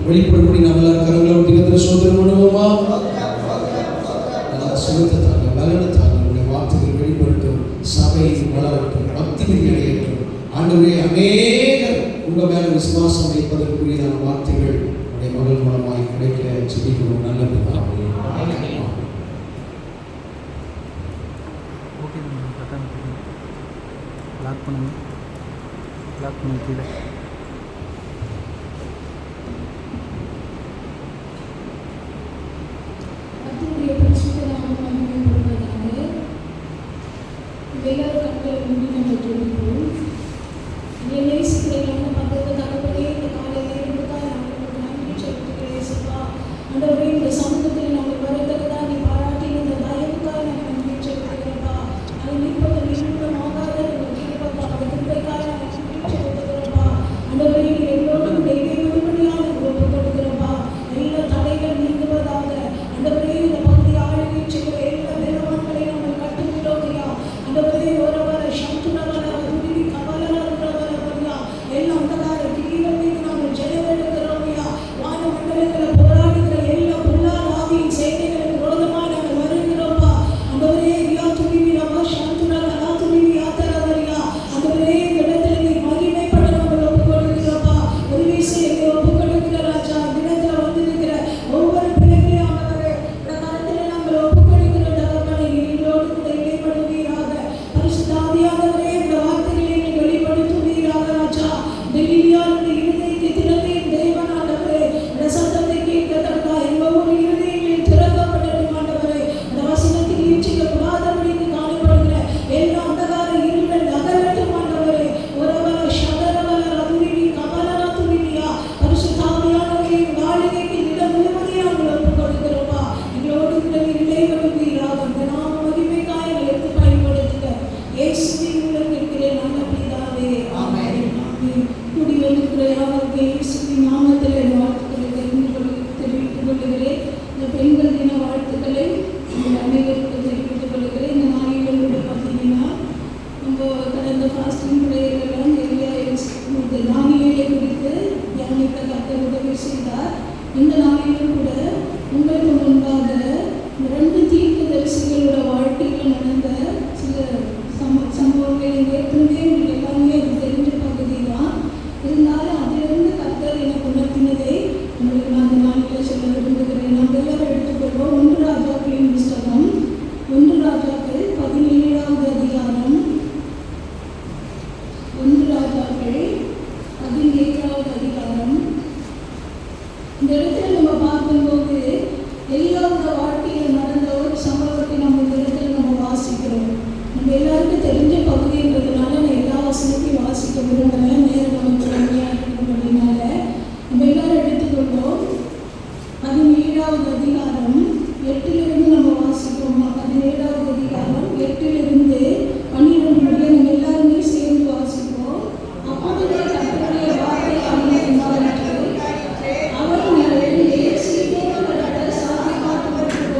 வெளிப்படும்படி நம்ம எல்லாரும் கரங்களை விட்டு கத்திர சோதனம் பண்ணுவோமா? சுகத்தாங்க, பலனத்தாங்க, உங்களுடைய வார்த்தைகள் வெளிப்படுத்தும், சபை வளரட்டும், பக்தி அடையட்டும். ஆண்டவரே, அநேகர் உங்க மேல விசுவாசம் வைப்பதற்குரியதான வார்த்தைகள் உடைய மகள் மூலமாய் கிடைக்க செபிக்கிறோம். நல்ல பிதாவே. லாக் பண்ணுங்க, லாக் பண்ணி கீழே. இந்த நாளிலும் கூட உங்களுக்கு முன்பாக 2 தீர்க்கதரிசிகளோட வாழ்க்கையில் நடந்த சில சம்பவங்களை ஏற்கனவே உங்களுக்கு எல்லாமே அது தெரிஞ்ச பகுதி தான். இருந்தாலும் அதிலிருந்து கர்த்தர் எனக்கு உணர்த்தினதை உங்களுக்கு நான் அந்த நாளில் சொல்ல விரும்புகிறேன். நாங்கள் எல்லாரும் எடுத்துக்கொள்வோம். 1 ராஜாக்களின் புஸ்தகம், 1 ராஜாக்கள் 17வது அதிகாரம், 1 ராஜாக்கள் 17வது அதிகாரம். இந்த இடத்துல நம்ம பார்க்கும்போது எலியாவோட வாழ்க்கையில் நடந்த ஒரு சம்பவத்தை நம்ம இந்த இடத்துல நம்ம வாசிக்கிறோம். நம்ம எல்லாருக்கும் தெரிஞ்ச பகுதின்றதுனால நான் எல்லா வசனத்தையும் வாசிக்க விரும்பல, நேரம் நமக்கு கம்மியாக இருக்கணும். அப்படின்னால நம்ம எல்லாரும் எடுத்துக்கொண்டோம். 17வது அதிகாரம் 8லிருந்து நம்ம வாசிப்போம். 17வது அதிகாரம் 8லிருந்து 12 முடிய நம்ம எல்லாருமே சேர்ந்து வாசிப்போம். அப்பொழுது கர்த்தருடைய வார்த்தை அவனுக்கு உண்டாயிற்று. அவன் எழுந்து சீதோனுக்கு சாட்சி காட்டுவதற்கு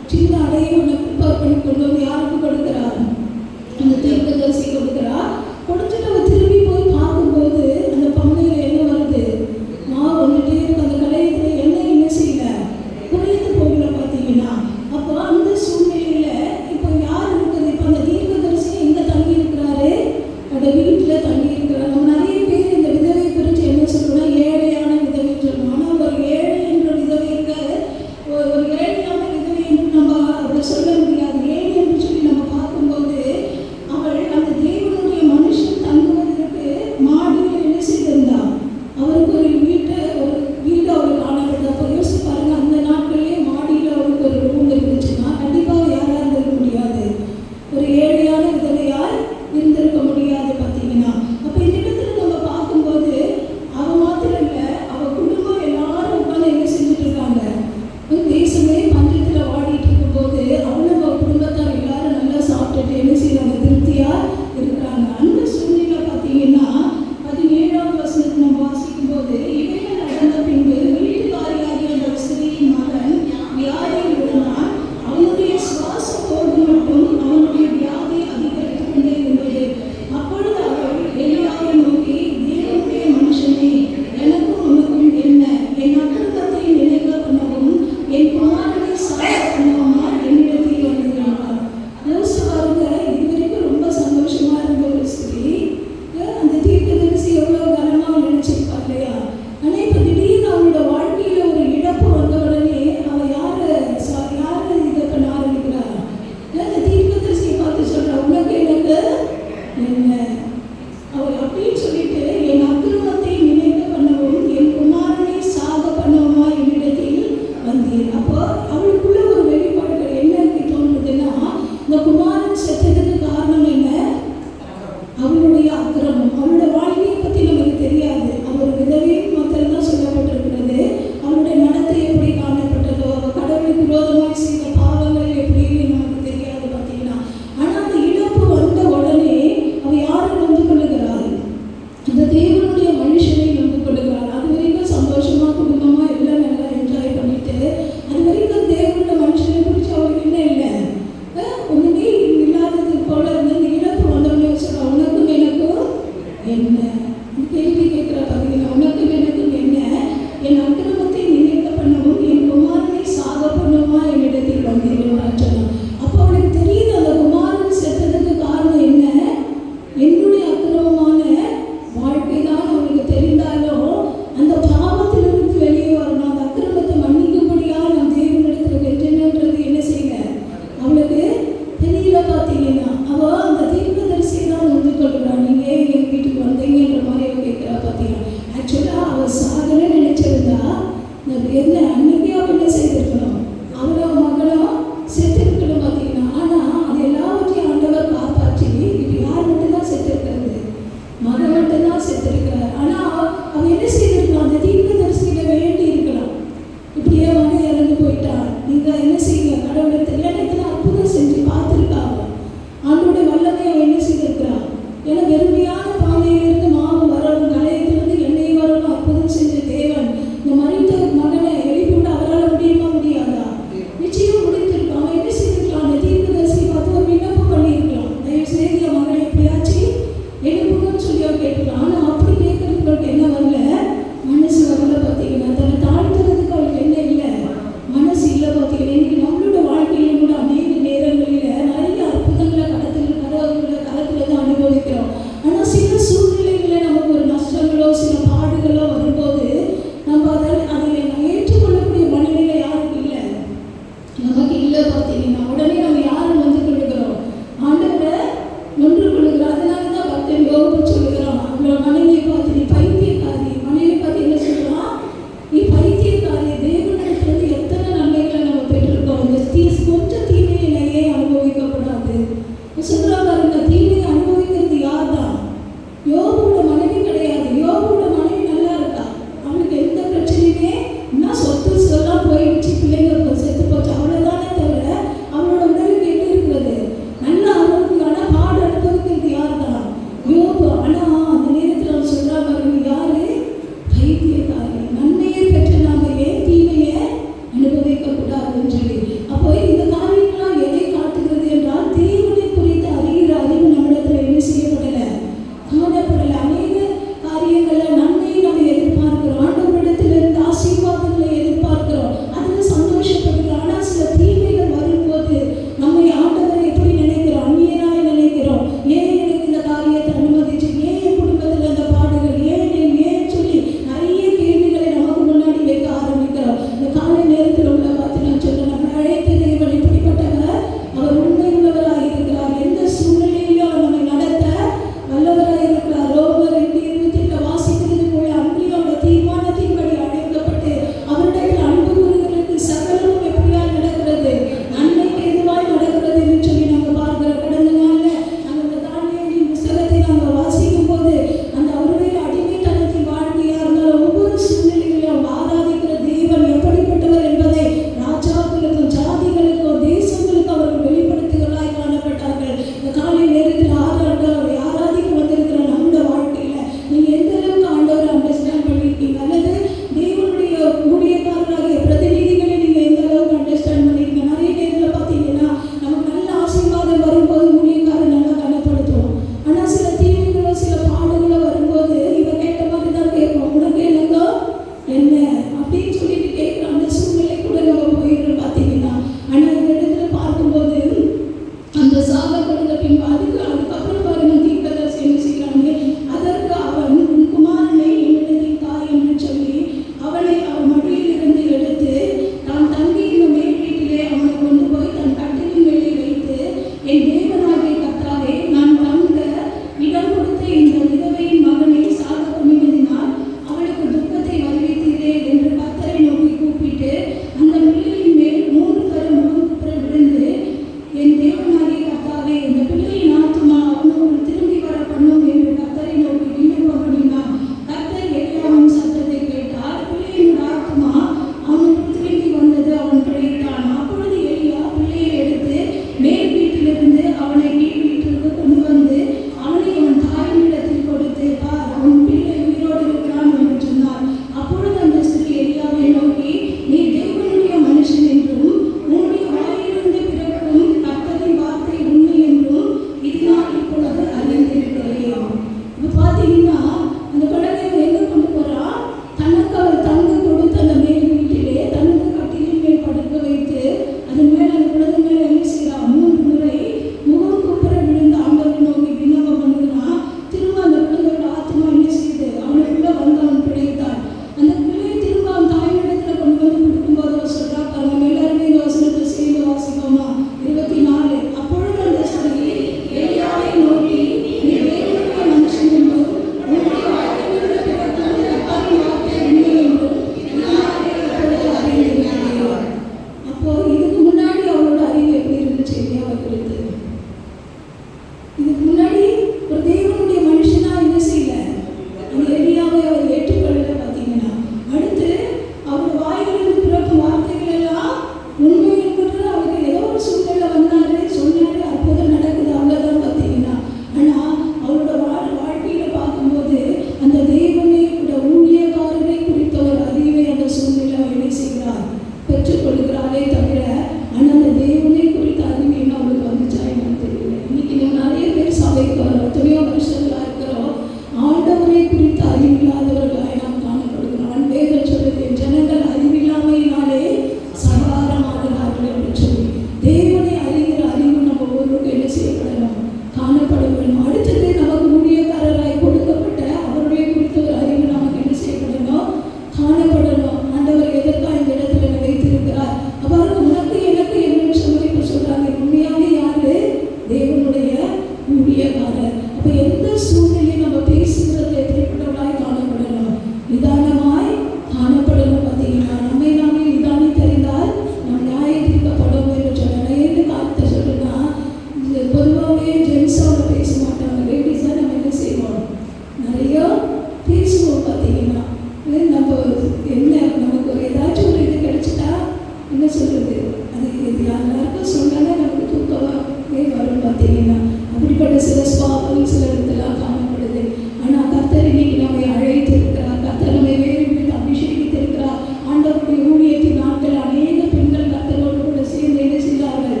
என்ன சொல்றது, அது இது எல்லாருக்கும் சொன்னாலே நமக்கு தூக்கமே வரும் பார்த்தீங்கன்னா. அப்படிப்பட்ட சில சுவாபங்கள் சில இடத்துல காணப்படுது. ஆனால் கர்த்தர் இன்னைக்கு நம்மை அழைத்திருக்கிறார். கர்த்தர் நம்மை வேறு வீட்டு அபிஷேகித்திருக்கிறார். ஆண்டவருடைய ஊழியத்தின் நாட்கள் அநேக பெண்கள் கர்த்தரோடு கூட சேர்ந்து என்ன செய்தார்கள்,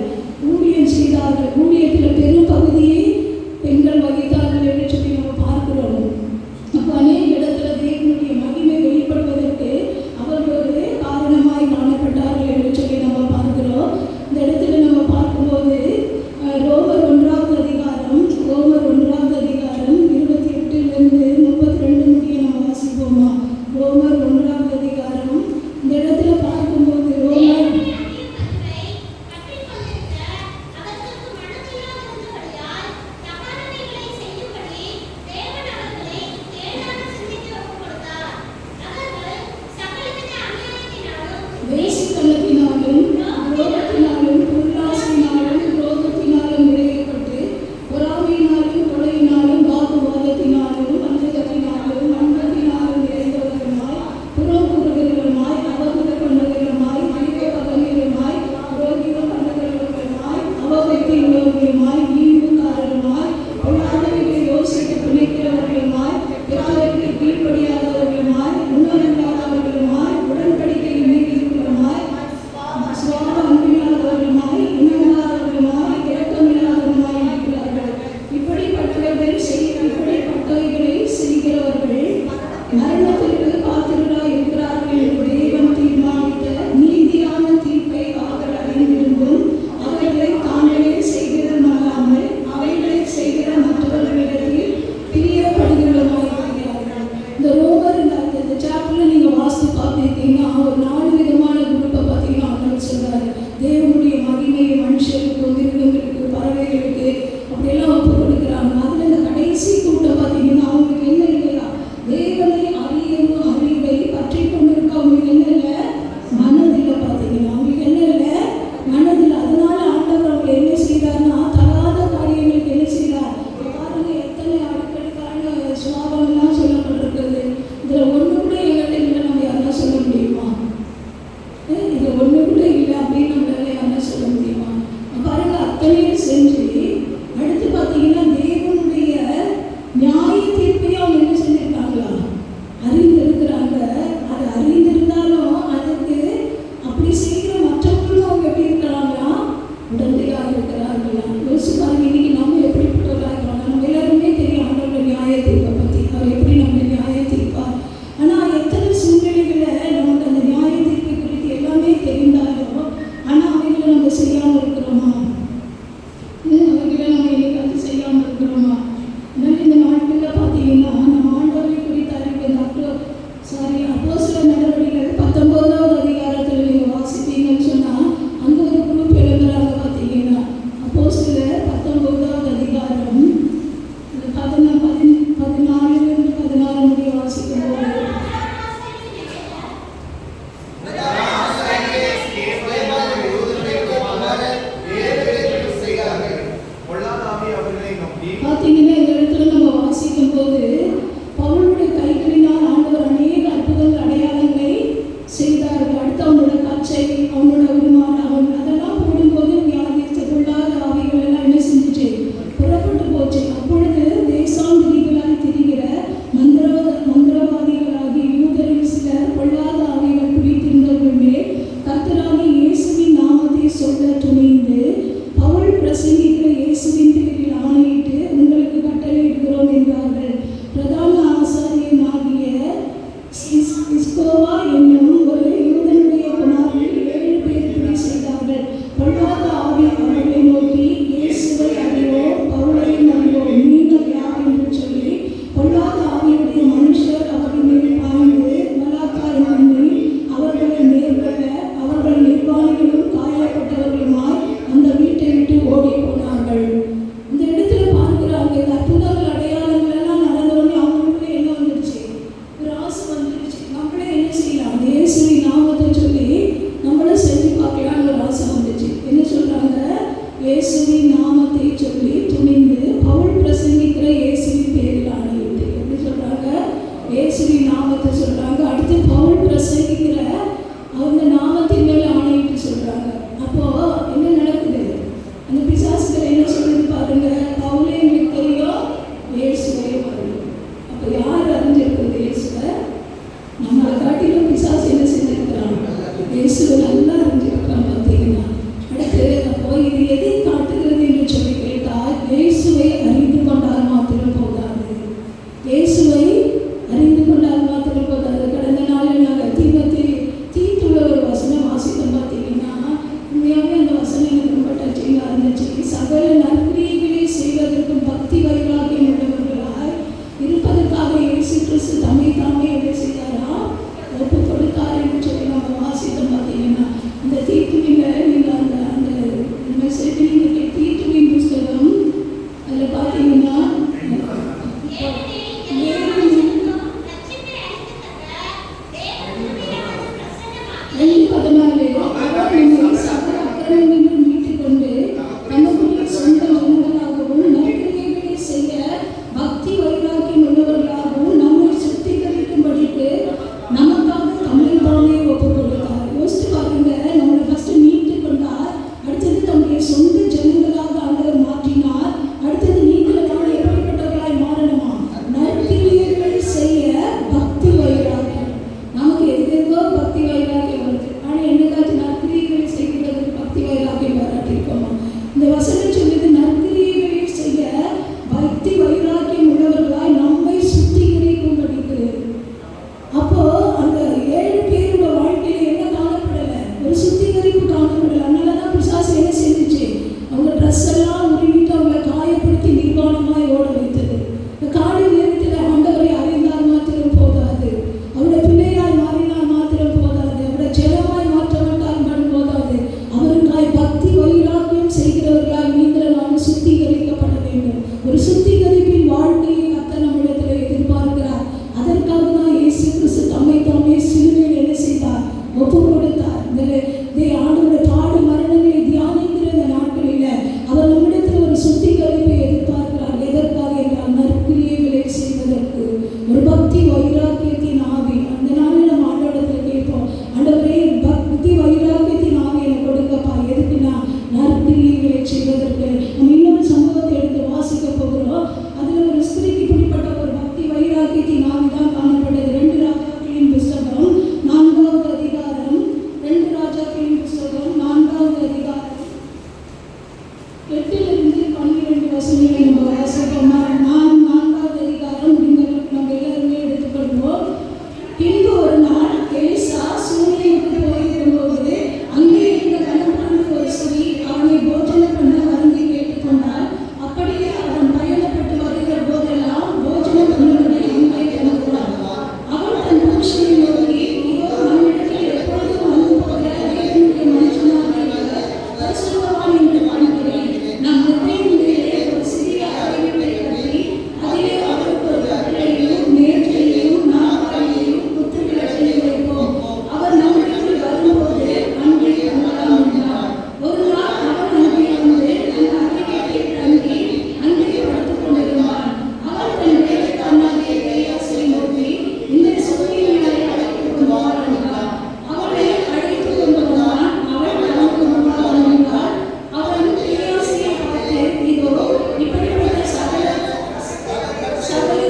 ஊழியம் செய்தார்கள். ஊழியத்தில் பெரும் பகுதியை பெண்கள் வகித்தார்கள் என்று சொல்லி நம்ம பார்க்கிறோம். அப்போ அநேக இடத்துல தேவனுடைய மகிமை வெளிப்படுவதற்கு அவர்களோடு காரணமாய் காணப்பட்டார்கள் என்று சொல்லி நம்ம பார்க்கிறோம். இந்த இடத்துல நம்ம பார்க்கும்போது ரோமர் 1ஆம் அதிகாரம் 28 32 முடிய நம்ம வாசிப்போமா? ரோமர் 1ஆம் அதிகாரம் இந்த இடத்துல பார்க்கும்போது ரோமர் வேசித்தனத்தினாலும் ரோகத்தினாலும் பொருளாசையினாலும் ரோகத்தினாலும் விளையப்பட்டு பொறாமையினாலும் கொலையினாலும் வாக்குவாதத்தினாலும் வஞ்சகத்தினாலும் மண்டத்தினாலும் நிறைந்தவர்களுமாய் புறம்புகிறவர்களுமாய் அவமதிக்க பண்ணுகிறவர்களுமாய் அழிக்க பகமைகளுமாய் ரோகிகம் பண்ணுகிறவர்களுமாய் அவபக்தி உள்ளவர்களுமாய் ஈவுக்காரருமாய் பொல்லாதவைகளை யோசித்து பிணைக்கிறவர்களுமாய் பெற்றோருக்கு கீழ்ப்படியாதவர்களுமாய் உணவில்லாதவர்களுமாய் உடன்படிக்கையை மீறியிருக்கிறவர்களுமாய் சுவாப அன்பில்லாதவர்களுமாய் இனமில்லாதவர்களுமாய் இரக்கமில்லாதவர்களுமாய் இருக்கிறார்கள். இப்படிப்பட்டவைகளை செய்கிறவர்கள் மரணத்திற்கு பாத்திரராய் இருக்கிறார்கள் என்று தேவன் தீர்மானித்த நீதியான தீர்ப்பை அவர்கள் அறிந்திருந்தும் அவர்களை தாங்களே செய்கிறதுமல்லாமல் அவைகளை செய்கிற மற்றவர்களிடத்தில் பிரியப்படுகிறவர்களாய் இருக்கிறார்கள். இந்த ரோமர் இந்த சாப்டர்ல நீங்க வாசித்து பார்த்துருக்கீங்கன்னா ஒரு 4 விதமான குரூப்பை பார்த்தீங்கன்னா அவர் சொல்றாரு. தேவனுடைய மகிமையை மனுஷருக்கு, மிருகங்களுக்கு, பறவைகளுக்கு அப்படியெல்லாம் ஒப்பு கொடுக்குறாங்க. அதுல இந்த கடைசி கூட்டம் பார்த்தீங்கன்னா அவங்களுக்கு என்ன இல்லையா, தேவனை அறியவும் அறிவை பற்றி கொண்டிருக்க அவங்களுக்கு என்ன இல்லை, மனதில்லை. பார்த்தீங்கன்னா அவங்களுக்கு என்ன இல்லை, மனதில்லை. அதனால ஆண்டவர் அவங்க என்ன செய்யறாருன்னா தகாத காரியங்களுக்கு என்ன செய்யறார் பாருங்க. எத்தனை அடுக்கடுக்கான சுவாபங்கள்லாம் சொல்லப்பட்டிருக்கிறது. இதுல ஒண்ணு கூட எங்கிட்ட இல்லை நம்ம யாருன்னா சொல்ல முடியுமா? இதுல ஒண்ணு கூட இல்லை அப்படின்னு நம்மளால யாருன்னா சொல்ல முடியுமா? பாருங்க, அத்தனையும் செஞ்சு அடுத்து பார்த்தீங்கன்னா தேவனுடைய நியாய தீர்ப்பையும் அவங்க என்ன செஞ்சிருக்காங்களா, அறிந்திருக்கிறாங்க. அது அறிந்திருந்தாலும் அதுக்கு அப்படி செய்கிற மற்றவங்களும் அவங்க எப்படி இருக்கிறாங்களா, உடந்தையாக இருக்கிறார்களா? யோசிச்சு பாருங்க, இன்னைக்கு நம்ம எப்படிப்பட்டவர்களாக இருக்கிறோம். நம்ம எல்லாருமே தெரியும் ஆண்டவருடைய நியாய தீர்ப்பை பற்றி, அவர் எப்படி நம்ம நியாய தீர்ப்பார். ஆனால் எத்தனை சூழ்நிலைகளில் நமக்கு அந்த நியாய தீர்ப்பை குறித்து எல்லாமே தெரிந்தாலும் ஆனால் அவைகளை நம்ம செய்யாமல் இருக்கிறோமா? அவைகளை நம்ம என்னைக்காவது செய்யாமல் இருக்கிறோமா? அதனால இந்த நாட்களில் பார்த்தீங்கன்னா நம்ம ஆண்டவரை குறித்து அறிவிக்க அப்போஸ்தலர் நடவடிக்கைகள் 19ஆவது அதிகாரத்தில் நீங்கள் வாசிப்பீங்கன்னு சொன்னால் அங்கே ஒரு குரூப் எழுதுறாங்க. பார்த்தீங்கன்னா அப்போஸ்தலர் 19ஆவது அதிகாரம் 14 முடிய வாசிக்கும்போது பார்த்தீங்கன்னா இந்த இடத்துல நம்ம வாசிக்கும் போது பவுலுடைய கைகளினால் ஆண்டவர் அநேக அற்புதங்கள் அடையாளங்களை செய்தார்கள். அடுத்து அவனோட கச்சை, அவனோட உருமாறு, அவன் அதெல்லாம் போடும்போது வியாதித்த பொல்லாத ஆவிகள் எல்லாம் என்ன செஞ்சுச்சு, புறப்பட்டு போச்சு. அப்பொழுது தேசாந்திரிகளாய் திரிகிற மந்திரவாதிகளாகி யூதரில் சிலர் பொல்லாத ஆவிகள் பிடித்திருந்தவர்கள் மேல் கர்த்தராகிய இயேசுவின் நாமத்தை சொல்ல துணிந்து பவுல் பிரசங்கிக்கிற இயேசுவின் பேரில் ஆணையிட்டு உங்களுக்கு கட்டளையிடுகிறோம் என்றார்கள். பிரதான ஆசாரியனாகிய இஸ்கோவா என்னும் ஒரு யூதனுடைய குமாரர்கள் 7 பேர் இப்படி செய்தார்கள். பொல்லாத ஆவி அவர்களை நோக்கி, இயேசுவை அறிவோம், பவுலையும் அறிவோம், நீங்கள் யார் என்று சொல்லி பொல்லாத ஆவியுடைய மனுஷர் அவர்கள் மேல் பாய்ந்து பலாத்காரம் பண்ணி அவர்களை மேற்கொள்ள அவர்கள் நிர்வாணிகளும் காயப்பட்டவர்களுமாய் அந்த வீட்டை விட்டு ஓடி போனார்கள். இந்த இடத்துல பார்க்கிற இந்த வசனம் சொல்லுது, நற்கிரியைகளை செய்ய பக்தி வைராக்கியம் உள்ளவர்களாய் நம்மை சுத்திகரிக்கும்படிக்கு. அப்போ அந்த 7 பேரோட வாழ்க்கையில என்ன காணப்படல? ஒரு சுத்திகரிப்பு காணப்படல. அதனாலதான் பிசாசு என்ன செஞ்சுச்சு? அவங்க ட்ரெஸ் எல்லாம் உருவிட்டு அவங்களை காயப்படுத்தி நிர்வாணமாய் ஓட வைத்தது. இந்த காலை நேரத்தில் ஆண்டவரை அறிந்தால் மாத்திரம் போதாது, அவருடைய பிள்ளையாய் மாறினால் மாத்திரம் போதாது, அவருடைய ஜெயமாய் மாற்றப்பட்டால் போதாது, அவருக்காய் பக்தி வைராக்கியம் செய்கிறவர்களாய் நீங்கள் நாம் சுத்திகரிக்கப்பட வேண்டும். ஒரு சுத்திகரிப்பின் வாழ்க்கையை கர்த்தர் நம்மிடத்தில் எதிர்பார்க்கிறார். அதற்காக தான் இயேசு கிறிஸ்து தம்மை தாமே சிலுவையில் என்ன செய்தார்? ஒப்பு கொடுத்தார். இந்த ஆண்டவருடைய பாடு மரணங்களை தியானிக்கிற இந்த நாட்களில் அவர் நம்மிடத்தில் ஒரு சுத்திகரிப்பை எதிர்பார்க்கிறார். எதற்காக என்றால் நற்கிரியைகளை செய்வதற்கு. ஒரு பக்தி வைராக்கியத்தின் ஆவி. அந்த நாளில் நம்ம ஆண்டவரிடத்தில் கேட்போம், ஆண்டவரே பக்தி வைராக்கியத்தின் ஆவி எனக்கு கொடுக்கப்பா. எதுக்குன்னா நற்கிரியைகளை செய்வதற்கு. நம்ம இன்னொரு சம்பவத்தை எடுத்து வாசிக்க போகிறோம். அதில் ஒரு ஸ்திரீக்கு இப்படிப்பட்ட ஒரு பக்தி வைராக்கியத்தின் ஆவி தான் காணப்பட்டது. 2 ராஜாக்களின் புஸ்தகம் 4வது அதிகாரம். 2 ராஜாக்களின் புஸ்தகம் 4வது அதிகாரம் 8லிருந்து 12 வசனங்களை நம்ம வாசிப்போம். 4வது அதிகாரம் நம்ம எல்லாருமே எடுத்துக்கொள்வோம். பின்பு ஒரு நாள் எலிசா சூரியனுக்கு போயிருக்கும்போது அங்கே இருந்த கணவன் ஒரு ஸ்திரீ அவனை போஜனம் பண்ண வருந்தி கேட்டுக்கொண்டாள். அப்படியே அவன் பயணப்பட்டு வருகிற போதெல்லாம் போஜனம் பண்ணுவதை அங்கே கணவன் அவள் தன் புருஷனை நோக்கி, இதோ நம்மிடத்தில் எப்பொழுதும் வந்து போகிற தேவனுடைய மனுஷனாக இருக்கிற பரிசுத்தவான் என்று காண்கிறேன். நம் முத்தையிலே ஒரு சிறிய அறையை கட்டி அதிலே அவருக்கு ஒரு கட்டளையும் மேற்கையும் நாற்காலியையும் குத்துவிளக்கையும் வைப்போம். அவர் நம்மிடத்தில் வரும்போது அங்கே தங்கலாம் என்றார். ஒரு நாள் அவன் அங்கே வந்து அந்த அறையை தங்கி அங்கே படுத்துக் கொண்டிருந்தான். அவள் தன் வேலைக்காரனாகிய கேயாசை நோக்கி, இந்த சூரியனை அழைத்துக் கொண்டு வா என்றார். அவளை அழைத்துக் கொண்டு வந்தான். அவள் தனக்கு முன்பாக நின்றாள். அவன் கேயாசையை பார்த்து, இதோ இப்படிப்பட்ட சகல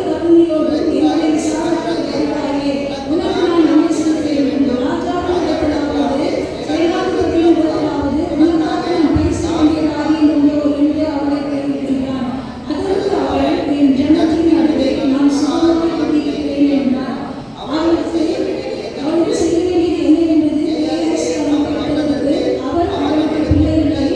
கருணையோடு என்னை விசாரித்தாயே, உனக்கு நான் என்ன செய்வேன் என்று ராஜாவிடத்திலாவது சேனாதிபதியிடத்திலாவது உனக்காக நான் பேச வேண்டிய காரியம் உண்டோ என்று அவளை கேட்கிறான். அதற்கு அவள், என் ஜனத்தின் நடுவே நான் சாபத்தை கொண்டிருக்கிறேன் என்றார். அவளுக்கு செய்ய வேண்டியது என்னவென்றது கேயாசி அவன் கேட்டதற்கு, அவர் அவளுக்கு பிள்ளைகளை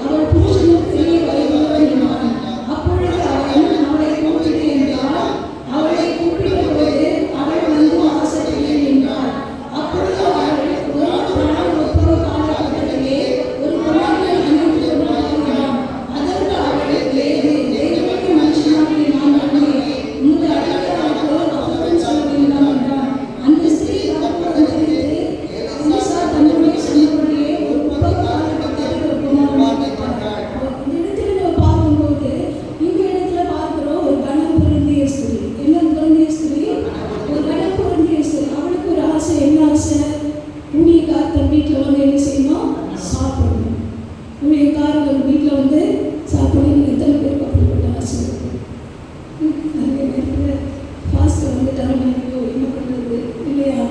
அவள் புருஷனும் பெரிய வயதுள்ளவன் என்றான். அப்பொழுது அவன் அவளை கூப்பிட்டு என்றார். அவளை கூப்பிட்ட போது அவள் வந்து வாசலில் என்றார். அப்பொழுது அவள் ஒரு பிராண ஒப்புர காலகட்டத்திலே ஒரு குமாரனை அணைத்து கொண்டாடினான். அதற்கு அவள், தேவனுடைய மனுஷனாகிய நான் அங்கே உமது அடைக்கலாவுக்கு அப்பம் சொல்லுகிறான் என்றான். அந்த ஸ்திரீ கற்பம் தரித்து எலிசா தன்னுடைய சொன்னபடியே ஒரு உப காலகட்டத்தில் ஒரு குமாரனை பெற்றாள். இந்த இடத்துல நம்ம பார்க்கும்போது இந்த இடத்துல பார்க்கிறோம் ஒரு கனம் பொருந்திய ஸ்திரீ. என்ன பொருந்திய ஸ்திரீ? ஒரு கனம் பொருந்திய ஸ்திரீ. அவளுக்கு ஒரு ஆசை. என்ன ஆசை? ஊழியக்காரர் வீட்டில் வந்து என்ன செய்யணும்? சாப்பிடணும். ஊழியக்காரர்கள் வீட்டில் வந்து சாப்பிடணும். எத்தனை பேருக்கு அப்படிப்பட்ட ஆசை இருக்கு? நிறைய பேருக்கு ஃபாஸ்ட்டு வந்துட்டாங்க, என்ன பண்ணுறது இல்லையா?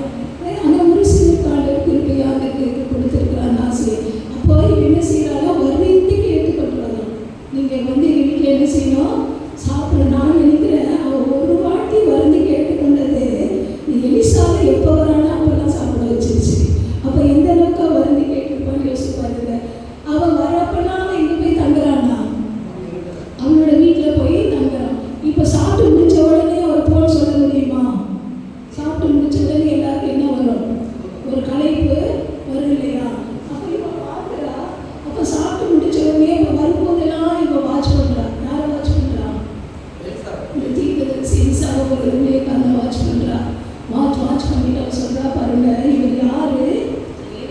ஆனால் ஒரு சிலருக்கான குறிப்பையாக கொடுத்துருக்குறாங்க ஆசையை. அப்போ என்ன செய்யறாங்க? வருந்தி கேட்டுக்கொள்றாங்க. நீங்கள் வந்து எங்கள் வீட்டில் என்ன செய்யணும்? சாப்பிட. நான் நினைக்கிறேன் அவள் ஒரு வாட்டி வருந்தி கேட்டுக்கொண்டது எலிசாவை எப்போ வரானோ அப்பெல்லாம் சாப்பிட வச்சிருச்சு. அப்போ எந்த அளவுக்கு வருந்தி கேட்டுருப்பான்னு யோசிச்சு பாருங்க. அவன் வரப்பெல்லாம் அவன் எங்கே போய் தங்குறான்னா? அவனோட வீட்டில் போய் தங்குறான். இப்போ சாப்பிட்டு முடிச்ச உடனே அவர் போல சொல்ல முடியுமா? சாப்பிட்டு முடிச்ச உடனே எல்லாருக்கும் என்ன வரும்? ஒரு களைப்பு வரும் இல்லையா? அப்போ இப்போ பார்க்குறா. அப்போ சாப்பிட்டு முடிச்ச உடனே இப்போ வரும்போதெல்லாம் இப்போ வாட்ச் பண்ணுறா. யாரை வாட்ச் பண்ணுறா? இந்த தீர்க்கதரிசி எலிசாவை ஒரு ஊழியக்காரனை வாட்ச் பண்ணுறா. வாட்ச் பண்ணிட்டு அவ சொல்கிறா, பாருங்க, இவர் யாரு?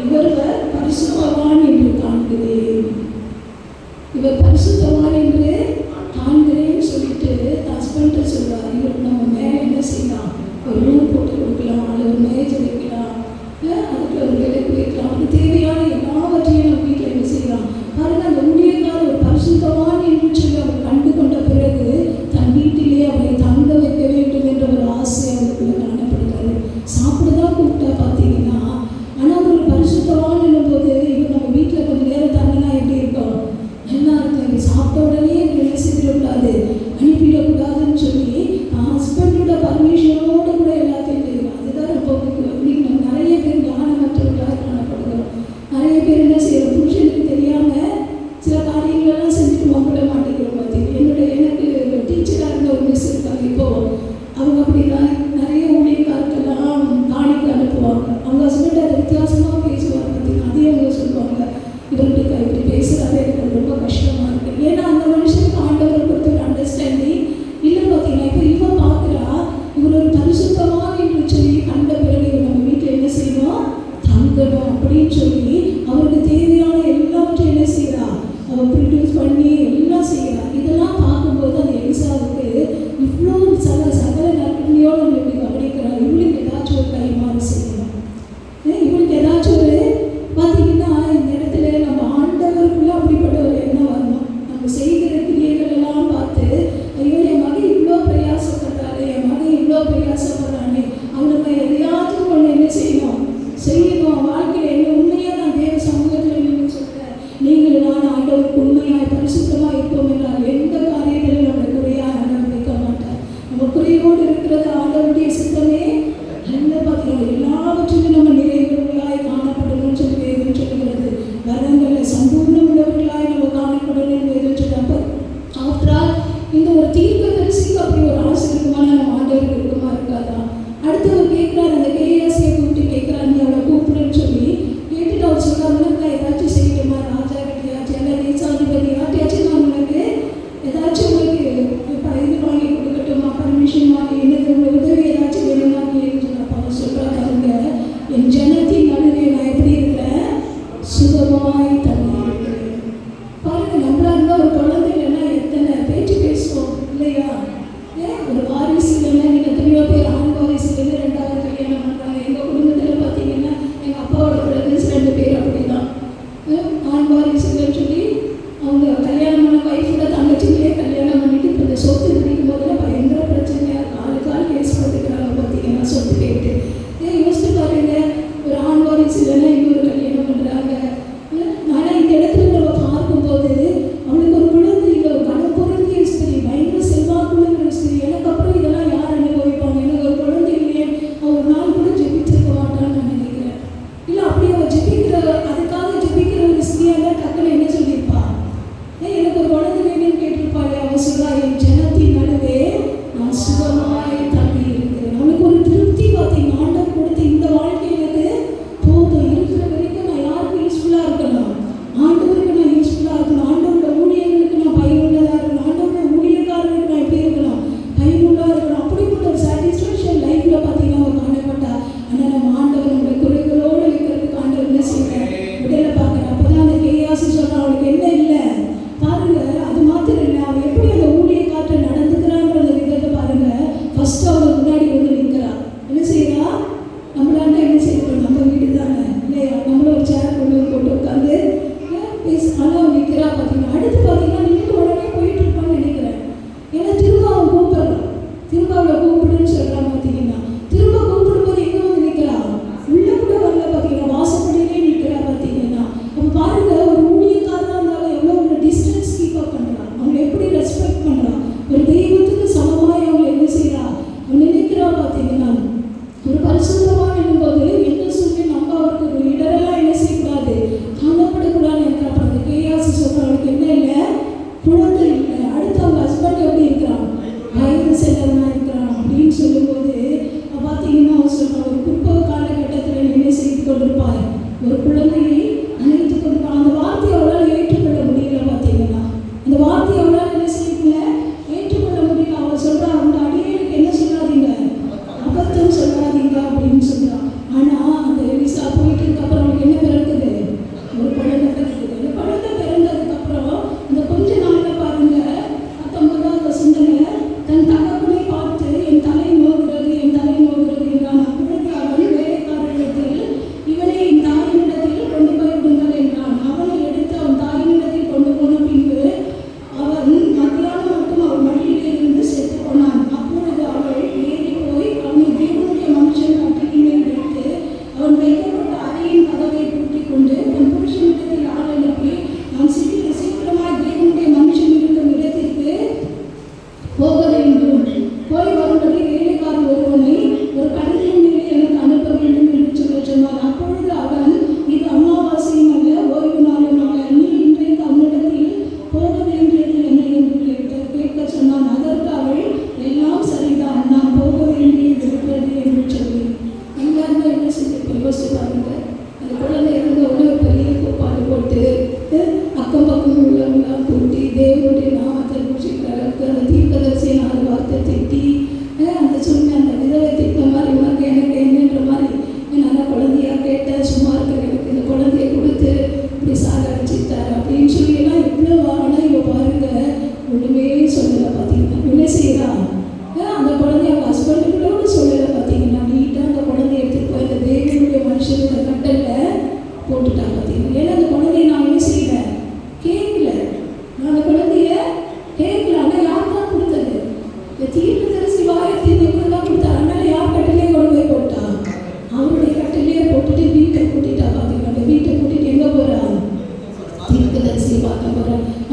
இவர் பரிசுத்தவான் என்று காண்கிறேன். இவர் பரிசுத்தவான் என்று காண்கிறேன்னு சொல்லிட்டு ஹஸ்பண்ட்டை சொல்கிறார். இவர் நம்ம மேலே என்ன செய்யலாம்? ஒரு ரூம் போட்டு கொடுக்கலாம், அல்லது ஒரு மேஜை வைக்கலாம், அதுக்கு ஒரு விளக்கு வைக்கலாம். அவருக்கு தேவையான எல்லாவற்றையும் நம்ம வீட்டில் என்ன செய்யலாம்? பாருங்கள், அந்த ஊழியக்காரர் ஒரு பரிசுத்தவான் என்று சொல்லி அவர் கண்டு கொண்ட பிறகு தன் வீட்டிலே அவரை தங்க வைக்க வேண்டும் என்ற ஒரு ஆசை அவருக்குள்ள காணப்படுகிறது. சாப்பிடதான் கூப்பிட்டா பார்த்தீங்கன்னா, ஆனால் ஒரு பரிசுத்தவான் என்னும் போது இவர் நம்ம வீட்டில் கொஞ்சம் நேரம் தங்கினா எப்படி இருக்கும்? நல்லா இருக்கும். இவர்கிட்ட இப்படி பேசுகிறாரு, எனக்கு ரொம்ப கஷ்டமாக இருக்குது. ஏன்னா அந்த மனுஷனுக்கு ஆண்டவரை பொறுத்த ஒரு அண்டர்ஸ்டாண்டிங் இல்லை. பார்த்தீங்கன்னா இப்போ இவன் பார்க்குறா, இவர் ஒரு பரிசுத்தமான என்று சொல்லி கண்ட பிறகு இவன் நம்ம வீட்டில் என்ன செய்யணும், தங்கணும் அப்படின்னு சொல்லி அவருக்கு தேவையான எல்லாவற்றையும் என்ன செய்கிறா, அவள் ப்ரொடியூஸ் பண்ணி எல்லாம் செய்கிறா. இதெல்லாம் பார்க்கும்போது அந்த எலிசாவுக்கு இவ்வளோ சகல நற்கனியோடு நம்ம இப்படி கவனிக்கிறார். இவளுக்கு ஏதாச்சும் ஒரு கைமாறு செய்யணும், இவளுக்கு ஏதாச்சும் ஒரு பார்த்தீங்கன்னா இந்த இடத்துல நம்ம ஆண்டவருக்குள்ள அப்படிப்பட்ட ஒரு எண்ணம் வரணும். நம்ம செய்கிற கிரியைகள் எல்லாம் பார்த்து ஐயோ என் மகன் இவ்வளோ பிரயாசப்படுறாரு, என் மகன் இவ்வளோ பிரயாசப்படுறானே, அவனுக்கு எதையாவது ஒன்று என்ன செய்யணும். வாழ்க்கையில் என்ன உண்மையாக நான் தேவ சமூகத்தில் நீங்கள் சொல்கிறேன், நீங்கள் நான் ஆண்டவருக்கு உண்மையாக பரிசுத்தமாக இருப்போம் என்றால் எந்த காரியத்திலும் நம்ம குறையாக ஆண்டவர் வைக்க மாட்டார். நம்ம குறையோடு இருக்கிறது ஆண்டவருடைய சித்தமே நல்ல. பார்த்தீங்கன்னா எல்லாவற்றிலும் நம்ம நிறைவுகளாய் காணப்படணும்னு சொல்லி வேதம் சொல்கிறது. வரங்களை சம்பூர்ணம் உள்ளவர்களாய் நம்ம காணப்படணும்னு வேதம் சொல்லுறாங்க. ஆஃப்டர் ஆல் இந்த ஒரு தீர்க்கதரிசிக்கு அப்படி ஒரு ஆசை இருக்குமா, நம்ம ஆண்டவருக்கு இருக்குமா, இருக்காதா? அடுத்தவர் கேட்குறாரு, அந்த கேஎஸ்ஐ கூப்பிட்டு கேட்குறாரு, நீ அவளை கூப்பிடுன்னு சொல்லி கேட்டுட்டு அவர் சொல்கிறாங்க, ஏதாச்சும் செய்யட்டுமா, ராஜா கிட்டையாச்சும் இல்லை தேசாதிபதி யார்ட்டையாச்சும் நான் உனக்கு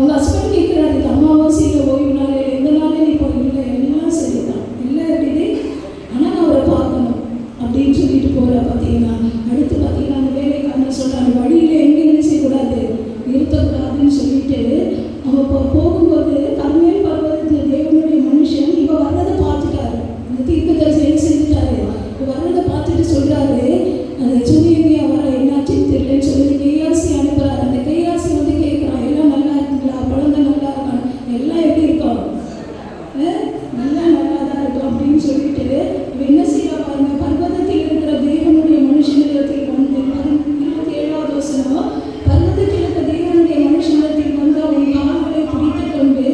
அவங்க ஹஸ்பண்ட் கேட்குறாரு, இது அமாவாசையில் ஓய்வு நாள், எந்த நாளே நீ போய் இல்லை, எல்லாம் சரிதான், எல்லாம் எப்படி, ஆனால் நான் அவரை பார்க்கணும் அப்படின்னு சொல்லிட்டு போகிறா. பார்த்தீங்கன்னா அடுத்து பார்த்தீங்கன்னா அந்த வேலைக்காரன் சொல்கிறாங்க, வழியில் எங்கேயும் செய்யக்கூடாது, நிறுத்தக்கூடாதுன்னு சொல்லிட்டு அவன் போகும்போது கர்மேல் பர்வதத்தில் தேவனுடைய மனுஷன் இவ வர்றதை பார்த்துட்டாரு. அந்த தீர்க்கதரிசி என்ன செஞ்சுட்டாரு, இவ வர்றதை பார்த்துட்டு சொல்கிறாரு, அந்த சுனியமையா வர என்னாச்சுன்னு தெரியலன்னு சொல்லி கேயாசி அனுப்புகிறாரு. அந்த கேயாசி வந்து கேட்குறான், எல்லாம் நல்லா இருக்குங்களா, குழந்தை நல்லா இருக்கான், எல்லாம் எப்படி இருக்கும், எல்லாம் நல்லா தான் இருக்கும் அப்படின்னு சொல்லிட்டு இவ என்ன செய்யறா பாருங்க, பர்வதத்தில் இருக்கிற தேவனுடைய மனுஷனிடத்தில் வந்து 27வது வசனம், பர்வதத்தில் இருக்கிற தேவனுடைய மனுஷனிடத்தில் வந்து அவன் கால்களை பிடித்துக் கொண்டு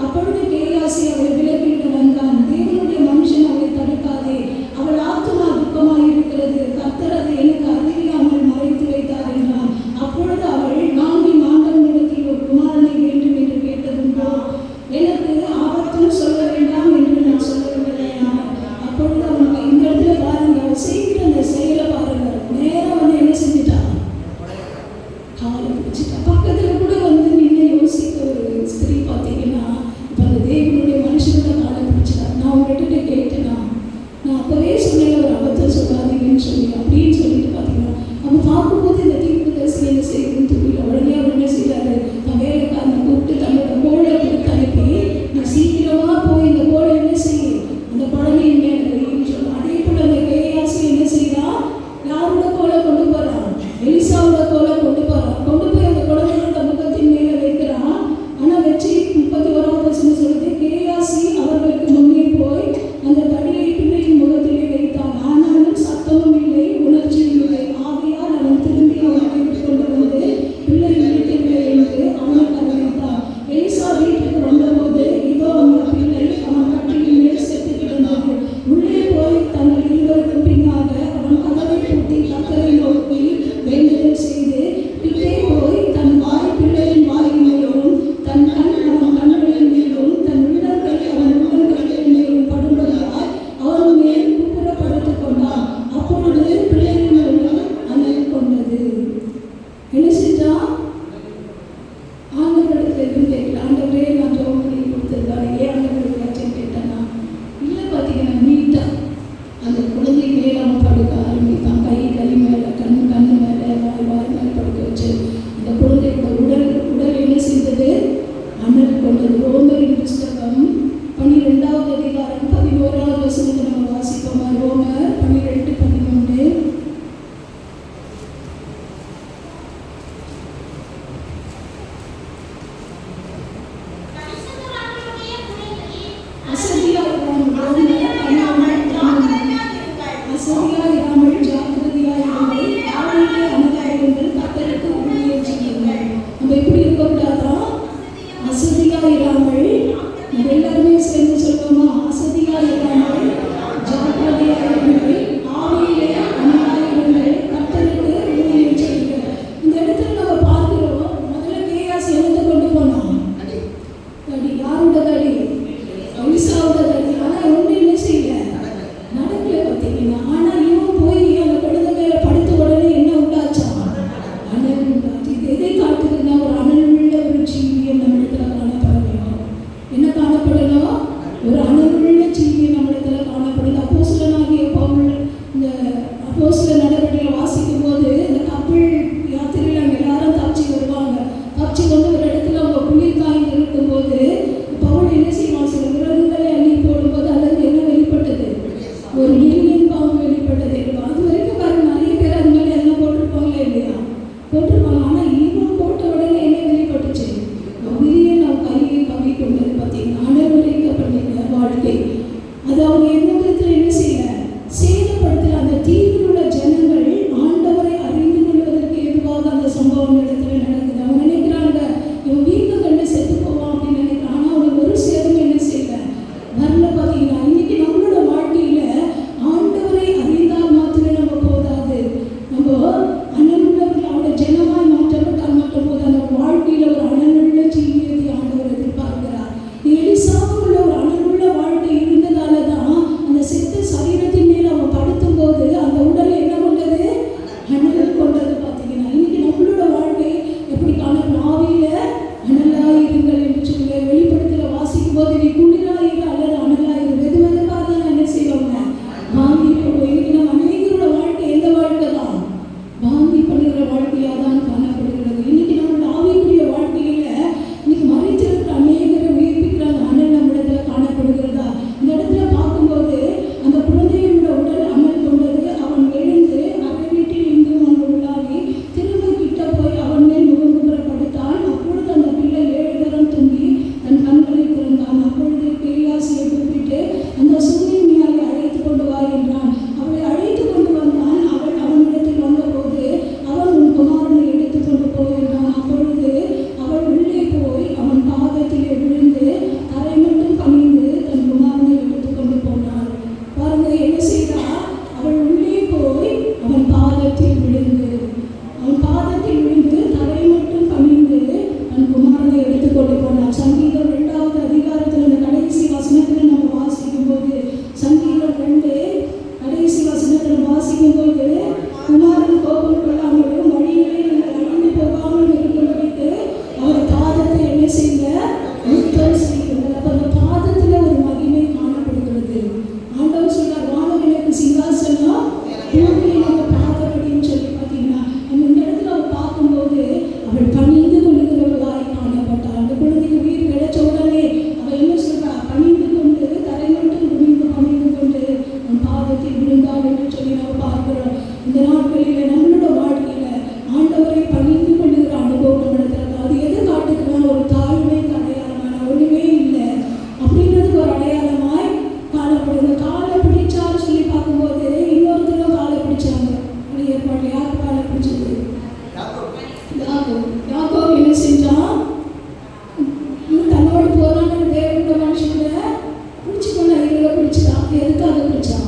அப்பொழுது கேயாசி அவளை விலக்கிவிட வந்தான். தேவனுடைய மனுஷன் அவளை தடுக்காதே, அவள் ஆத்துமா துக்கமாக இருக்கிறது, கர்த்தர் அதை எனக்கு அறிவில்லாமல் மறைத்து வைத்தார் என்றான். அப்பொழுது அவள், நான் என் ஆண்டவனிடத்தில் ஒரு குமாரனை வேண்டும் என்று கேட்டதுண்டோ, எனக்கு ஆபத்துன்னு சொல்ல வேண்டாம் என்று நான் சொல்லவில்லை. அப்பொழுது அவனுக்கு இந்த இடத்துல பாருங்க, அவள் செய்கிற அந்த செயலை பாருங்க, நேரம் வந்து என்ன செஞ்சுட்டான், காலை பிடிச்சிட்டா. பக்கத்தில் கூட வந்து நின்று யோசிக்க ஒரு ஸ்திரீ பார்த்தீங்கன்னா, இப்போ அந்த தேவனுடைய மனுஷனோட காலை பிடிச்சிட்டா. நான் உங்ககிட்ட கேட்டேனா, நான் அப்போவே சொன்னேன் ஒரு அபத்தம் சொல்லாதீங்கன்னு சொல்லி அப்படின்னு சொல்லிட்டு பார்த்தீங்கன்னா, அவங்க பார்க்கும்போது இந்த தீர்க்கதரிசி என்ன செய்யுதுன்னு தெரியல. உடனே அவர் என்ன செய்யறாரு, நான் வேலைக்காரனை கூப்பிட்டு தன்னோட கோலை கொடுத்து அனுப்பி, நான் சீக்கிரமாக போய் இந்த கோலை என்ன செய்யும், அந்த குழந்தையின் மேலே வைன்னு சொல்லுவோம். அதே போல் அந்த கேயாசி என்ன செய்யறா, யாரோட கோலை கொண்டு போகிறான், எலிசாவோட கோலை கொண்டு போகிறான். கொண்டு போய் அந்த குழந்தையோட முகத்தின் மேலே வைக்கிறான். ஆனால் வச்சு யாக்கோபு என்ன செஞ்சான்? தன்னோடு போராடுற தேவனோட மனுஷங்களை பிடிச்சிக்கொண்டு ஐடியில் பிடிச்சிட்டான். எதுக்காக பிடிச்சான்?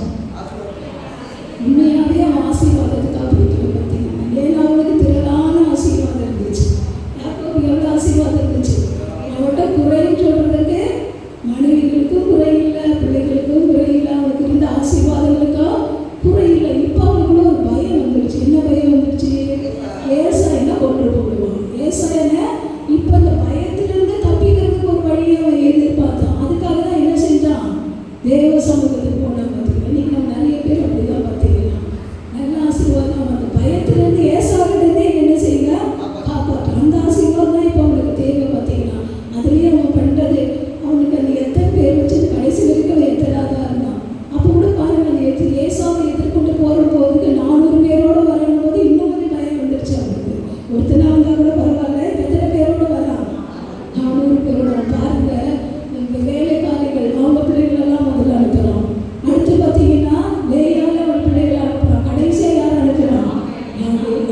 உண்மையாகவே அவன் ஆசீர்வாதத்துக்காக பிடிக்கல. பார்த்தீங்கன்னா ஏன்னா அவனுக்கு திரளான ஆசீர்வாதம் இருந்துச்சு. யாக்கோபு எவ்வளோ ஆசீர்வாதம் இருந்துச்சு. அவன்கிட்ட குறைன்னு சொல்றதுக்கு மனைவிகளுக்கும் குறையில்லை, பிள்ளைகளுக்கும் குறையில்லை, அவனுக்கு இருந்த ஆசீர்வாதங்களுக்கும் குறையில்லை. இப்போ அவனுக்குள்ள ஒரு பயம் வந்துடுச்சு. என்ன பயம் வந்துடுச்சு? ஏசாயனை கொண்டு போடுவான். ஏசாயனை இப்போ இந்த பயத்திலிருந்து தப்பிக்கிறதுக்கு ஒரு வழியை அவன் எதிர்பார்த்தான். அதுக்காக தான் என்ன செஞ்சான்? தேவ சமூகத்துக்கு போனான். பார்த்தீங்கன்னா இன்னைக்கு நம்ம நிறைய பேர் அப்படிதான். பார்த்தீங்கன்னா நல்ல ஆசீர்வாதம் அந்த பயத்திலிருந்து ஏசாவிலிருந்தே என்ன செய்ய காப்பாற்றான். அந்த ஆசீர்வாதம் தான் இப்போ அவனுக்கு தேவை. பார்த்தீங்கன்னா அதுலேயே அவன் பண்ணுறது அவனுக்கு அந்த எத்தனை பேர் வச்சது கடைசி வரைக்கும் அவன் எத்தனாதான் இருந்தான். அப்போ கூட பாருங்க, அந்த ஏசாவை எதிர்கொண்டு போகிற போதுக்கு 400 பேரோடு வரணும் போது இன்னும் கொஞ்சம் பயம் வந்துருச்சு அவனுக்கு. ஒருத்தனா வந்தால் கூட பரவாயில்ல, எத்தனை பேரோடு வரான்? 400 பேரோட. பாருங்க, இந்த வேலைக்காரிகள் அவங்க பிள்ளைகளெல்லாம் முதல்ல அனுப்புகிறான். அடுத்து பார்த்தீங்கன்னா லேயால அவன் பிள்ளைகளை அனுப்புகிறான். கடைசியாக யார் அனுப்புகிறான்?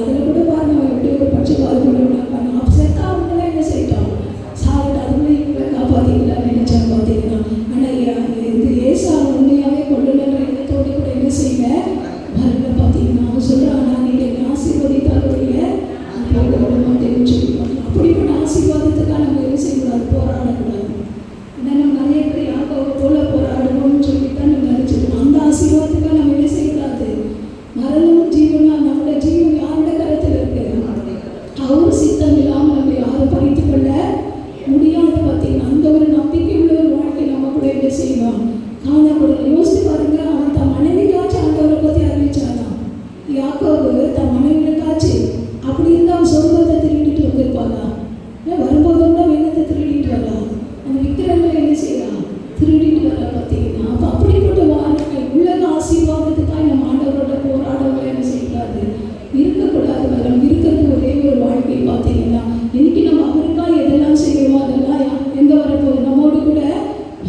அதில் கூட பாருங்க அவன் எப்படி ஒரு பட்சபாதம் பண்ணான். செத்தா அவங்களாம் என்ன செய்யட்டான்? சாப்பிட்டு அதுக்குள்ளே இவங்களை காப்பாற்றிக்கலாம்னு நினைச்சாங்க. பார்த்தீங்கன்னா ஆனால் இந்த ஏசா உண்மையாகவே கொள்ளுன்ற எண்ணத்தோடு கூட என்ன செய்யல வரல. பார்த்தீங்கன்னா அவன் சொல்கிறான், நான் நீங்கள் ஆசீர்வதித்தாலுடைய போக விட மாட்டேன்னு சொல்லிப்பாங்க. அப்படிப்பட்ட ஆசீர்வாதத்துக்காக நம்ம என்ன செய்யக்கூடாது? போராடக்கூடாது. ஏன்னா நம்ம நிறைய பேர் யாக்கோபை போல போராடணும்னு சொல்லித்தான் நம்ம நினச்சிக்கணும். அந்த ஆசீர்வாதத்துக்காக நம்ம என்ன செய்யக்கூடாது? மரணமும் ஜீவனும் நம்மளோட ஜீவன் யாரோட கருத்தில் இருக்கு? அவர் சித்தம் இல்லாமல் நம்ம யாரும் பறித்து கொள்ள முடியாது. பார்த்தீங்கன்னா அந்த ஒரு நம்பிக்கை உள்ள ஒரு வாழ்க்கை நம்ம கூட என்ன செய்வோம்? காணப்படலாம். யோசித்து பாருங்க, அவன் தன் மனைவிக்காச்சும் ஆண்டவரை பற்றி அறிவிச்சானா? யாக்கோபு தன் மனைவிக்காச்சு அப்படி இருந்தால் அவன் சொர்க்கத்தை திருடிட்டு வந்திருப்பாளா? வரும்போது கூட வெள்ளத்தை திருடிட்டு வரலாம். அந்த விக்கிரங்களை என்ன செய்யலாம்? திருடிட்டு வர. பார்த்தீங்கன்னா அப்போ அப்படிப்பட்ட வாழ்க்கை உலக ஆசீர்வாதத்துக்காக நம்ம ஆண்டவரோட போராடவங்களை என்ன செய்யக்கூடாது? இருக்கக்கூடாது. நம்ம இருக்கிறது ஒரே ஒரு வாழ்க்கை. பார்த்தீங்கன்னா இன்னைக்கு நம்ம அவருக்காக எதெல்லாம் செய்யணுமோ அதெல்லாம் எங்கே வரப்போகுது? நம்மோடு கூட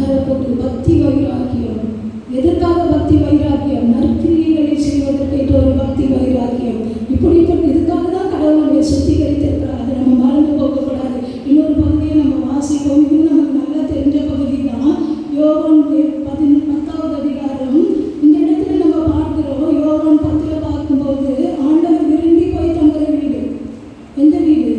வரப்போகுது. பக்தி வைராக்கியம். எதற்காக பக்தி வைராக்கியம்? நற்கிரியைகளை செய்வதற்கு என்ற ஒரு பக்தி வைராக்கியம். இப்படிப்பட்ட இதுக்காக தான் கடவுள் நம்மை சுத்திகரித்திருக்கிறார். அதை நம்ம மறந்து போகக்கூடாது. இன்னொரு பகுதியை நம்ம வாசிப்போம். இது நமக்கு நல்லா தெரிஞ்ச பகுதி தான். யோவான் 10வது அதிகாரம். இந்த இடத்துல நம்ம பார்க்கிறோம். யோவான் 10ல் பார்க்கும்போது ஆண்டவர் விரும்பி போய் தங்குற வீடு. எந்த வீடு?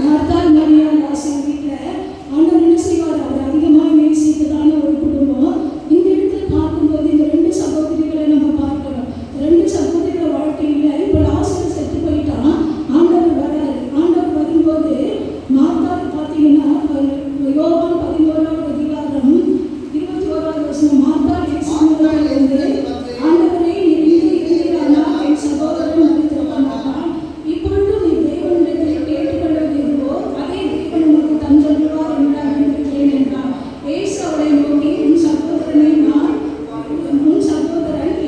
மார்த்தாள் மரியாள் லாசரு வீட்டில் ஆண்டவர் என்ன செய்வார்? அவர் அதிகமாக நேசித்ததான ஒரு குடும்பம். இந்த இடத்துல பார்க்கும்போது இந்த 2 சகோதரிகளை நம்ம பார்க்கிறோம். 2 சகோதரிகள வாழ்க்கையில் இப்போ லாசரு செத்து போயிட்டான். ஆண்டவர் வராது. ஆண்டவர் வரும்போது மார்த்தாள் பார்த்தீங்கன்னா யோவான் 11வது அதிகாரம் 21வது வசனம். மார்த்தாள் இயேசுவிடம் வந்து, ஆண்டவரே, நீர் இருக்கிறானா? என் சகோதரன் மரித்திருக்க மாட்டான். இப்பொழுது நீ தேவனிடத்தில் கேட்டுக்கொள்வது எதுவோ அதை தேவன் உனக்கு தந்தருள்வார் என்று அறிந்திருக்கிறேன் என்றார். இயேசு அவரை நோக்கி, உன் சகோதரன்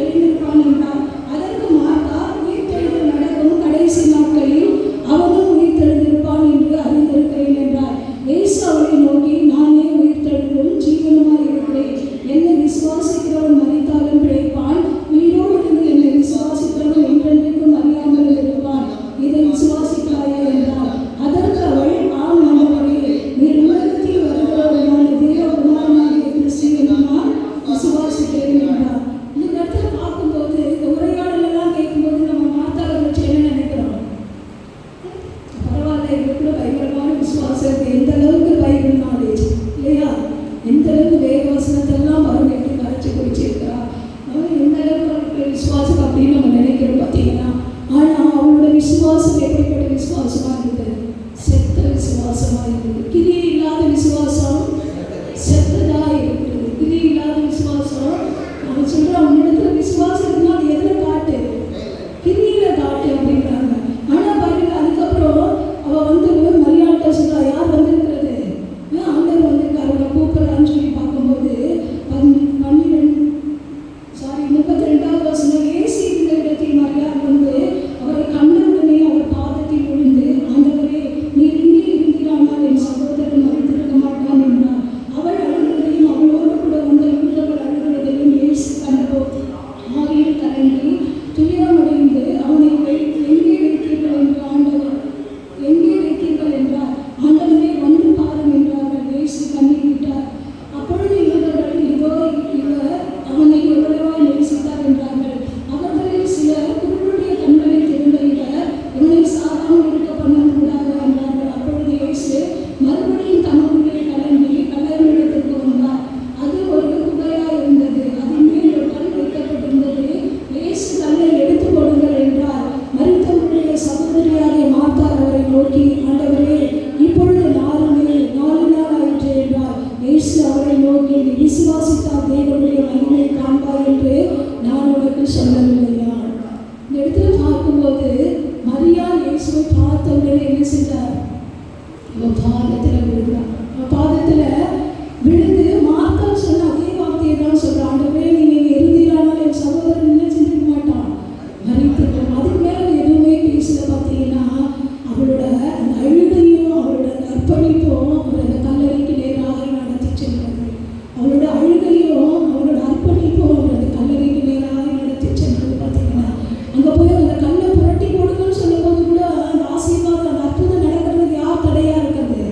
எழுந்திருப்பான் என்றார். அதற்கு மார்த்தா, உயிர்த்தெழுதல் நடக்கும் கடைசி நாட்களில் அவனும் உயிர்த்தெழுந்திருப்பான் என்று அறிந்திருக்கிறேன் என்றார். இயேசு அவரை நோக்கி, நானே உயிர்த்தெழுதலும் ஜீவனுமாய் இருக்கிறேன். என்னை விசுவாசிக்கிறவன் மரித்தாலும் பிழைப்பான். உயிரோடு இருந்து என்னை விசுவாசிக்கிறவன் என்றென்றைக்கும் அறியாமல் இருப்பான். இதை விசுவாசிக்கிறாயா என்றார். அதற்கு அவள், ஆம் ஆண்டவரே, நீர் உலகத்தில் வருகிறவரான தேவகுமாரனாகிய கிறிஸ்து என்று நான் விசுவாசிக்கிறேன் என்றார். இந்த இடத்துல பார்க்கும்போது இந்த உரையாடலெல்லாம் கேட்கும்போது நம்ம மார்த்தாளை வச்சு என்ன நினைக்கிறோம்? பரவாயில்ல, இவருக்குள்ள பயங்கரமான விசுவாசம் இருக்கு. எந்த அளவுக்கு பைபிள் நாலேஜ் இல்லையா? எந்த அளவுக்கு வேக வசனத்தெல்லாம் வரும் எப்படி கரைச்சி குடிச்சிருக்கா? எந்த அளவுக்கு அவருக்கு விசுவாசம் அப்படின்னு நம்ம நினைக்கிறோம். பார்த்தீங்கன்னா ஆனால் அவளோட விசுவாசம் எப்படிப்பட்ட விசுவாசமாக இருக்குது? செத்த விசுவாசமாக இருக்குது. கிரியை இல்லாத விசுவாசம் செத்ததாக இருக்குது. கிரியை இல்லாத விசுவாசம். அவன் சொல்கிறான், உன்னிடத்துல விசுவாசம் இருந்தால் அது எதில் காட்டு? கிரியில் காட்டு அப்படின்றாங்க. ஆனால் பாருங்க, அதுக்கப்புறம் அவள் வந்து மரியாதை சொல்கிறா, யார் வந்திருக்கிறது? ஆண்டவர் வந்திருக்காரு, அவனை கூப்பிட்றான்னு சொல்லி பார்க்கும்போது அவ பாதத்தில் விழுகிறான். அவ பாதத்தில் விழுந்து மார்த்தாள் சொன்ன அதே வார்த்தையை தான் சொல்கிறான். ஆண்டவரே நீங்கள் இறுதியானால் என் சகோதரன் என்ன செஞ்சிருக்க மாட்டான், மறித்திருக்கான். அதுக்கு மேலே எதுவுமே பேசல. பார்த்தீங்கன்னா அவளோட அந்த அழுகையும் அவளோட அந்த அர்ப்பணிப்பும் அவர் அந்த கல்லறைக்கு நேராக நடத்தி சென்றது. அவளோட அழுகையும் அவளோட அர்ப்பணிப்பும் அவர் அந்த கல்லறைக்கு நேராக நடத்தி சென்றது. பார்த்தீங்கன்னா அங்கே போய் அந்த கல்லை புரட்டி போடுங்கன்னு சொல்லும்போது கூட அந்த ஆசீர்வாதம் அந்த அற்புதம் நடக்கிறதுக்கு யார் தடையாக இருக்கிறது?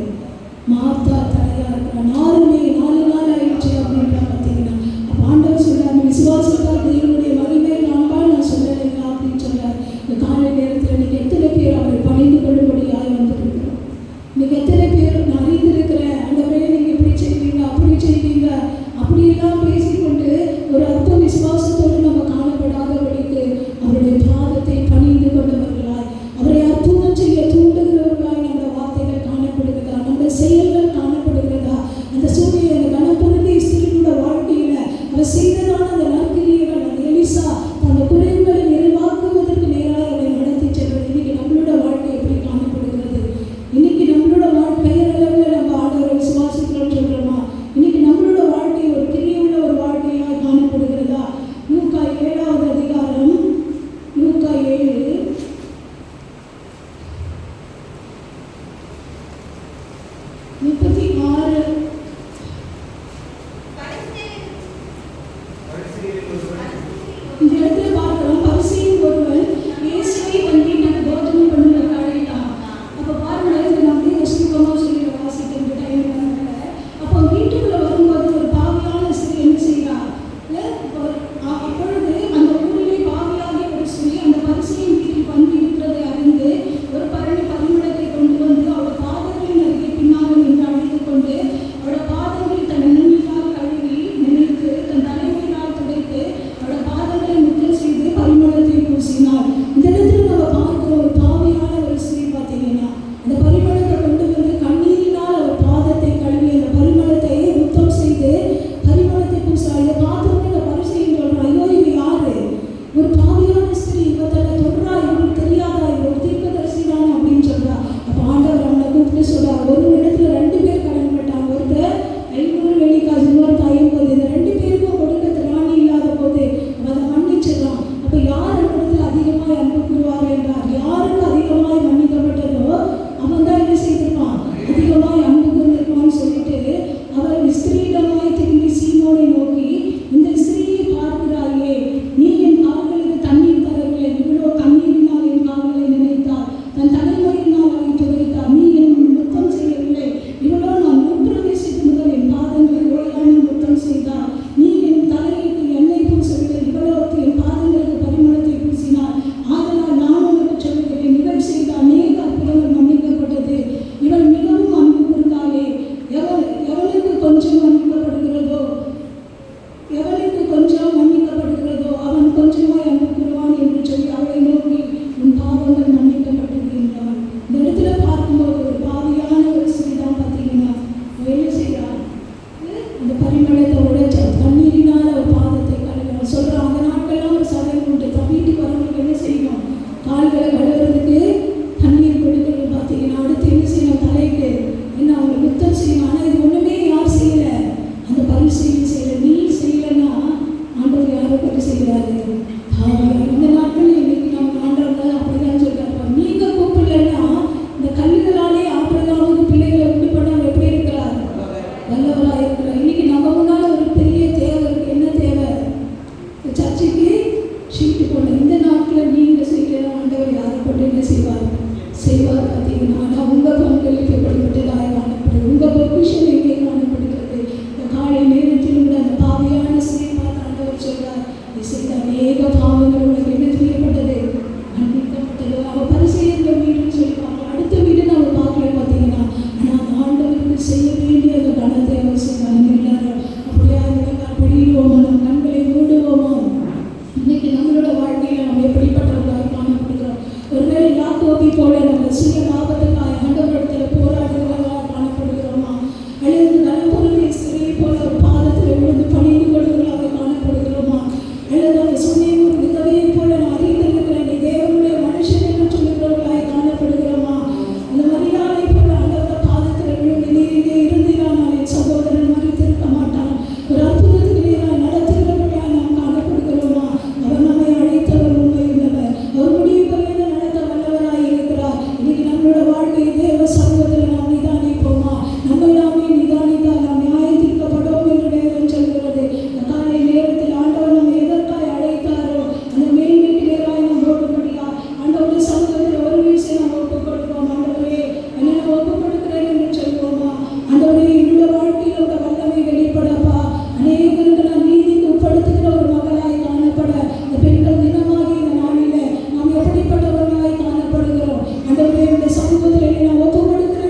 தேவ சமூகத்தில் நாம் நிதானிப்போமா? நம்மை நாமே நிதானித்தால் நாம் நியாயம் தீர்க்கப்படும் என்று வேதம் சொல்கிறது. இந்த காலை நேரத்தில் ஆண்டவர் நம்மை எதற்காய் அழைத்தாரோ அந்த மேன்மைக்கு நேராய் நாம் ஓடும்படியா ஆண்டவருடைய சமூகத்தில் ஒரு விஷயம் நாம் ஒப்புக் கொடுப்போம். ஆண்டவரே, என்னை நான் ஒப்புக் கொடுக்கிறேன் என்று சொல்வோமா? ஆண்டவரே, என்னுடைய வாழ்க்கையில் உள்ள வல்லமை வெளிப்படப்பா. அநேகருக்கு நான் நீதிக்கு உட்படுத்துகிற ஒரு மகளாய் காணப்பட இந்த பெண்கள் தினமாக இந்த நாளில் நாம் எப்படிப்பட்டவர்களாய் காணப்படுகிறோம்? ஆண்டவரே, இந்த சமூகத்தில் என்னை நான் ஒப்புக் கொடுக்கிறேன்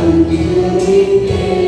அன்பின்